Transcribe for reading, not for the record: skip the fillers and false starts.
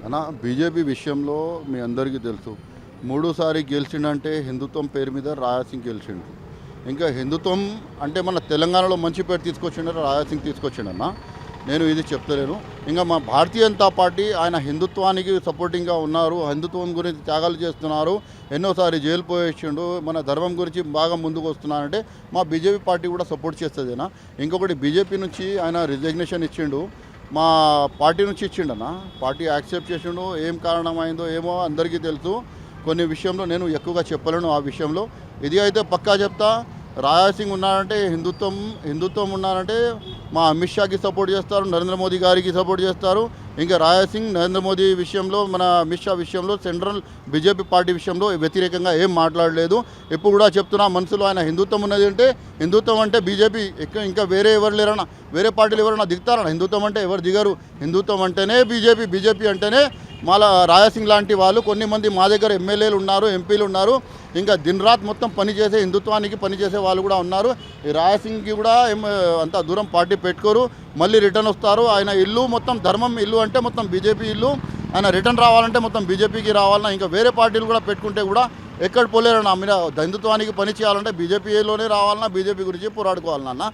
అన్న బీజేపీ విషయంలో మీ అందరికీ తెలుసు మూడోసారి గెలిచిండంటే హిందుత్వం పేరు మీద రాజాసింగ్ గెలిచిండు. ఇంకా హిందుత్వం అంటే మన తెలంగాణలో మంచి పేరు తీసుకొచ్చిండు రాజాసింగ్ తీసుకొచ్చిండన్న. నేను ఇది చెప్తలేను. ఇంకా మా భారతీయ జనతా పార్టీ ఆయన హిందుత్వానికి సపోర్టింగ్గా ఉన్నారు, హిందుత్వం గురించి త్యాగాలు చేస్తున్నారు, ఎన్నోసారి జైలు పోయేసిండు, మన ధర్మం గురించి బాగా ముందుకు వస్తున్నారంటే మా బీజేపీ పార్టీ కూడా సపోర్ట్ చేస్తుందేనా. ఇంకొకటి బీజేపీ నుంచి ఆయన రిజిగ్నేషన్ ఇచ్చిండు, మా పార్టీ నుంచి ఇచ్చిండన్న. పార్టీ యాక్సెప్ట్ చేసిండు, ఏం కారణమైందో ఏమో అందరికీ తెలుసు. కొన్ని విషయంలో నేను ఎక్కువగా చెప్పలేను ఆ విషయంలో. ఇది అయితే పక్కా చెప్తా, రాజాసింగ్ ఉన్నారంటే హిందుత్వం ఉన్నారంటే మా అమిత్ షాకి సపోర్ట్ చేస్తారు, నరేంద్ర మోదీ గారికి సపోర్ట్ చేస్తారు. ఇంకా రాజాసింగ్ నరేంద్ర మోదీ విషయంలో, మన అమిత్ షా విషయంలో, సెంట్రల్ బీజేపీ పార్టీ విషయంలో వ్యతిరేకంగా ఏం మాట్లాడలేదు. ఎప్పుడు కూడా చెప్తున్నా మనసులో ఆయన హిందుత్వం ఉన్నది అంటే, హిందుత్వం అంటే బీజేపీ ఇంకా వేరే ఎవరు లేరన్నా, వేరే పార్టీలు ఎవరన్నా దిగుతారన్నా. హిందుత్వం అంటే ఎవరు దిగరు. హిందుత్వం అంటేనే బీజేపీ అంటేనే మళ్ళా రాజాసింగ్ లాంటి వాళ్ళు కొన్ని మంది మా దగ్గర ఎమ్మెల్యేలు ఉన్నారు, ఎంపీలు ఉన్నారు. ఇంకా దిన్ రాత్ మొత్తం పనిచేసే హిందుత్వానికి పనిచేసే వాళ్ళు కూడా ఉన్నారు. ఈ రాజాసింగ్కి కూడా అంత దూరం పార్టీ పెట్టుకోరు, మళ్ళీ రిటర్న్ వస్తారు. ఆయన ఇల్లు మొత్తం ధర్మం ఇల్లు అంటే మొత్తం బీజేపీ ఇల్లు. ఆయన రిటర్న్ రావాలంటే మొత్తం బీజేపీకి రావాలన్నా. ఇంకా వేరే పార్టీలు కూడా పెట్టుకుంటే కూడా ఎక్కడ పోలేరన్నా. మీరు హిందుత్వానికి పని చేయాలంటే బీజేపీలోనే రావాలన్నా, బీజేపీ గురించి పోరాడుకోవాలన్నా.